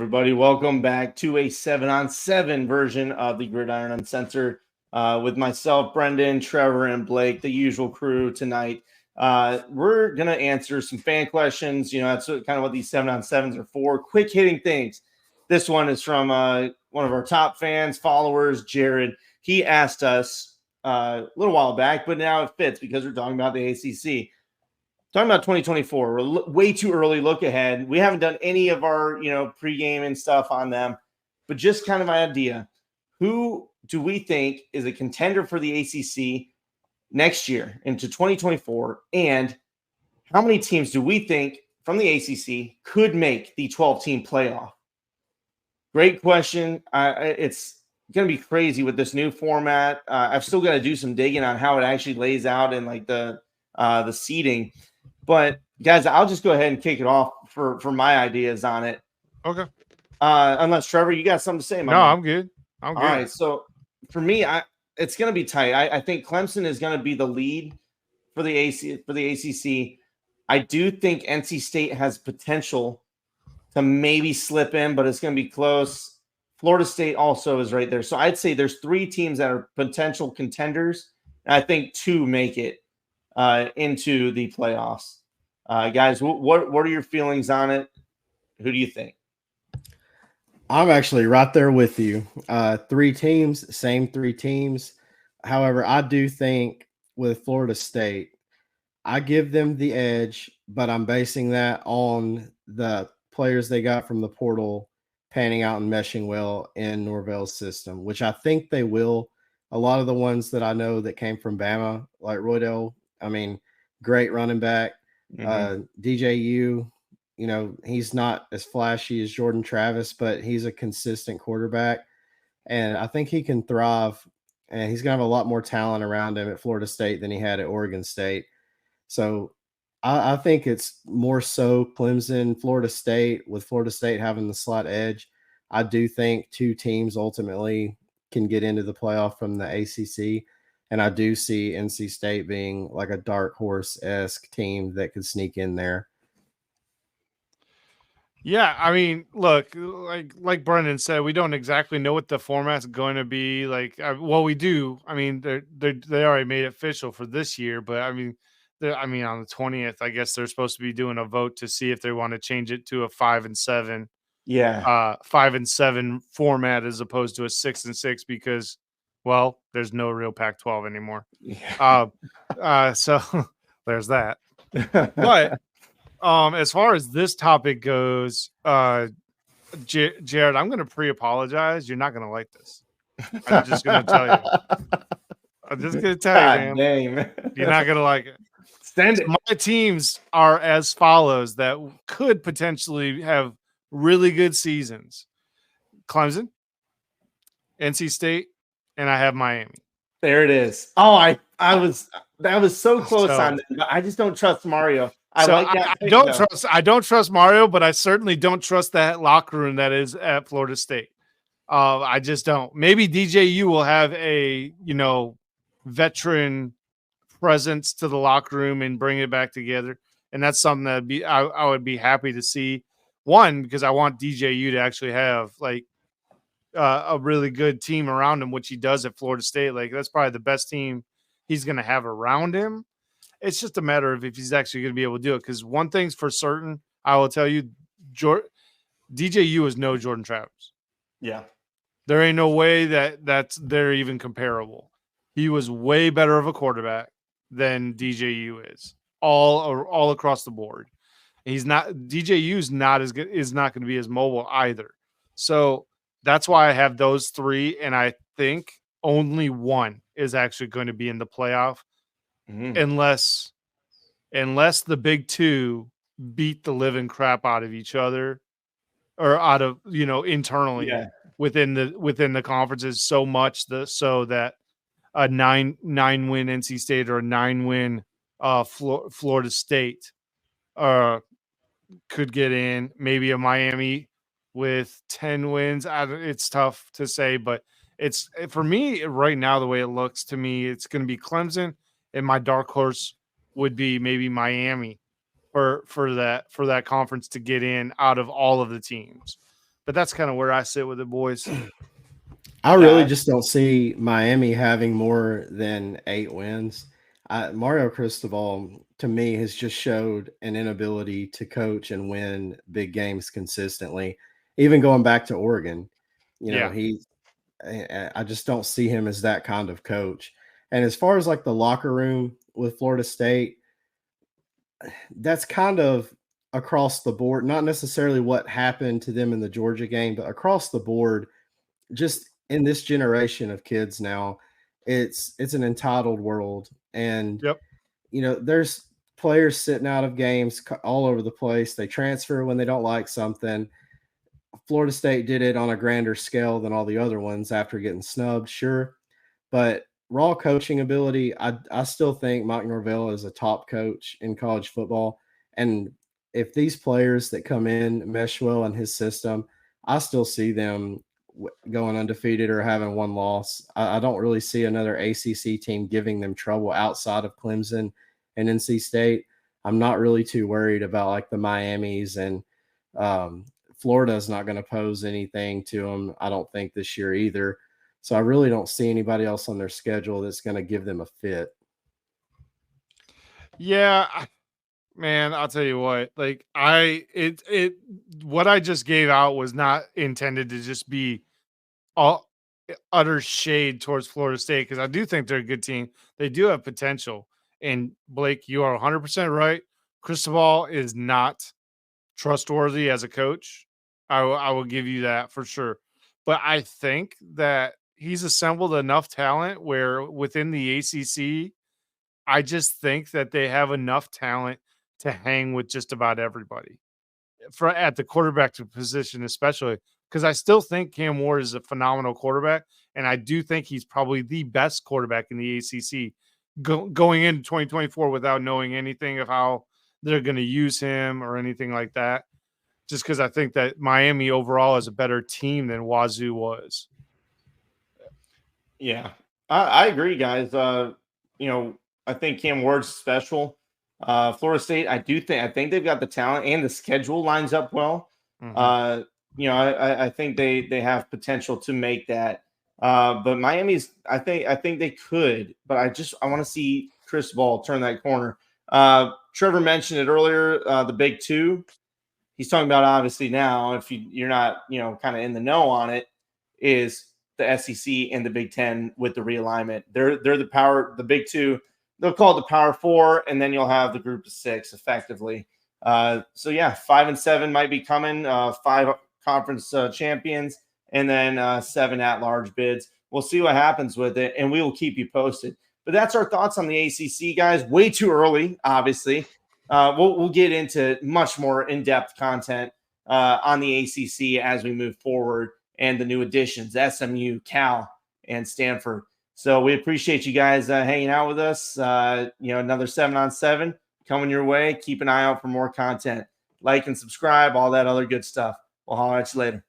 everybody. Welcome back to a 7-on-7 version of the Gridiron Uncensored with myself, Brendan, Trevor, and Blake, the usual crew tonight. We're going to answer some fan questions. You know, that's kind of what these 7-on-7s are for. Quick hitting things. This one is from one of our top fans, followers, Jared. He asked us a little while back, but now it fits because we're talking about the ACC. Talking about 2024, we're way too early look ahead. We haven't done any of our, pregame and stuff on them, but just kind of an idea. Who do we think is a contender for the ACC next year into 2024? And how many teams do we think from the ACC could make the 12-team playoff? Great question. It's going to be crazy with this new format. I've still got to do some digging on how it actually lays out and like the seeding. But guys, I'll just go ahead and kick it off for my ideas on it. Okay. Unless Trevor, you got something to say? No, I'm good. All right. So for me, it's going to be tight. I think Clemson is going to be the lead for the ACC. I do think NC State has potential to maybe slip in, but it's going to be close. Florida State also is right there. So I'd say there's 3 teams that are potential contenders, and I think 2 make it into the playoffs. Guys, what are your feelings on it? Who do you think? I'm actually right there with you. 3 teams, same 3 teams. However, I do think with Florida State, I give them the edge, but I'm basing that on the players they got from the portal panning out and meshing well in Norvell's system, which I think they will. A lot of the ones that I know that came from Bama, like Roydell, great running back. DJU, he's not as flashy as Jordan Travis, but he's a consistent quarterback. And I think he can thrive. And he's going to have a lot more talent around him at Florida State than he had at Oregon State. So I think it's more so Clemson, Florida State, with Florida State having the slight edge. I do think 2 teams ultimately can get into the playoff from the ACC. And I do see NC State being like a dark horse-esque team that could sneak in there. Yeah, look, like Brendan said, we don't exactly know what the format's going to be. Well, we do. They already made it official for this year, but on the 20th, I guess they're supposed to be doing a vote to see if they want to change it to a 5-7. Yeah. 5-7 format as opposed to a 6-6 because, well, there's no real Pac-12 anymore. Yeah. So there's that. But as far as this topic goes, Jared, I'm going to pre-apologize. You're not going to like this. I'm just going to tell you. I'm just going to tell you, man. Dang, man. You're not going to like it. Send it. My teams are as follows that could potentially have really good seasons. Clemson, NC State, and I have Miami. There it is. Oh, that was so close on that, but I just don't trust Mario. I don't trust Mario, but I certainly don't trust that locker room that is at Florida State. I just don't. Maybe DJU will have a veteran presence to the locker room and bring it back together, and that's something that I would be happy to see. One, because I want DJU to actually have a really good team around him, which he does at Florida State. That's probably the best team he's going to have around him. It's just a matter of if he's actually going to be able to do it. Because one thing's for certain, I will tell you, DJU is no Jordan Travis. Yeah. There ain't no way they're even comparable. He was way better of a quarterback than DJU is all across the board. DJU is not as good, is not going to be as mobile either. So that's why I have those 3. And I think only one is actually going to be in the playoff. Unless the big 2 beat the living crap out of each other or out of, internally within the conferences so much so that a 9-win NC State or a 9-win Florida State could get in. Maybe a Miami with 10 wins. It's tough to say, but it's for me right now, the way it looks to me, it's going to be Clemson, and my dark horse would be maybe Miami for that conference to get in out of all of the teams. But that's kind of where I sit with it, boys. I really just don't see Miami having more than 8 wins. Mario Cristobal, to me, has just showed an inability to coach and win big games consistently. Even going back to Oregon, I just don't see him as that kind of coach. And as far as like the locker room with Florida State, that's kind of across the board, not necessarily what happened to them in the Georgia game, but across the board, just in this generation of kids now, it's an entitled world. And, there's players sitting out of games all over the place. They transfer when they don't like something. Florida State did it on a grander scale than all the other ones after getting snubbed, sure. But raw coaching ability, I still think Mike Norvell is a top coach in college football. And if these players that come in mesh well in his system, I still see them going undefeated or having one loss. I don't really see another ACC team giving them trouble outside of Clemson and NC State. I'm not really too worried about like the Miamis, and Florida is not going to pose anything to them, I don't think, this year either. So I really don't see anybody else on their schedule that's going to give them a fit. Yeah, man, I'll tell you what. Like what I just gave out was not intended to just be all utter shade towards Florida State, because I do think they're a good team. They do have potential. And Blake, you are 100% right. Cristobal is not trustworthy as a coach. I will give you that for sure. But I think that he's assembled enough talent where within the ACC, I just think that they have enough talent to hang with just about everybody at the quarterback position, especially because I still think Cam Ward is a phenomenal quarterback. And I do think he's probably the best quarterback in the ACC going into 2024 without knowing anything of how they're going to use him or anything like that. Just because I think that Miami overall is a better team than Wazoo was. Yeah, I agree, guys. I think Cam Ward's special. Florida State, I think they've got the talent, and the schedule lines up well. Mhm. I think they have potential to make that. But Miami's, I think they could, but I want to see Cristobal turn that corner. Trevor mentioned it earlier, the Big Two. He's talking about, obviously, now, if you're not, kind of in the know on it, is the SEC and the Big Ten with the realignment. They're the Big Two. They'll call it the Power Four, and then you'll have the Group of Six effectively. So yeah, 5 and 7 might be coming. 5 conference champions, and then 7 at-large bids. We'll see what happens with it, and we will keep you posted. But that's our thoughts on the ACC, guys. Way too early, obviously. We'll get into much more in-depth content on the ACC as we move forward, and the new additions, SMU, Cal, and Stanford. So we appreciate you guys hanging out with us. Another 7 on 7 coming your way. Keep an eye out for more content. Like and subscribe, all that other good stuff. We'll holler at you later.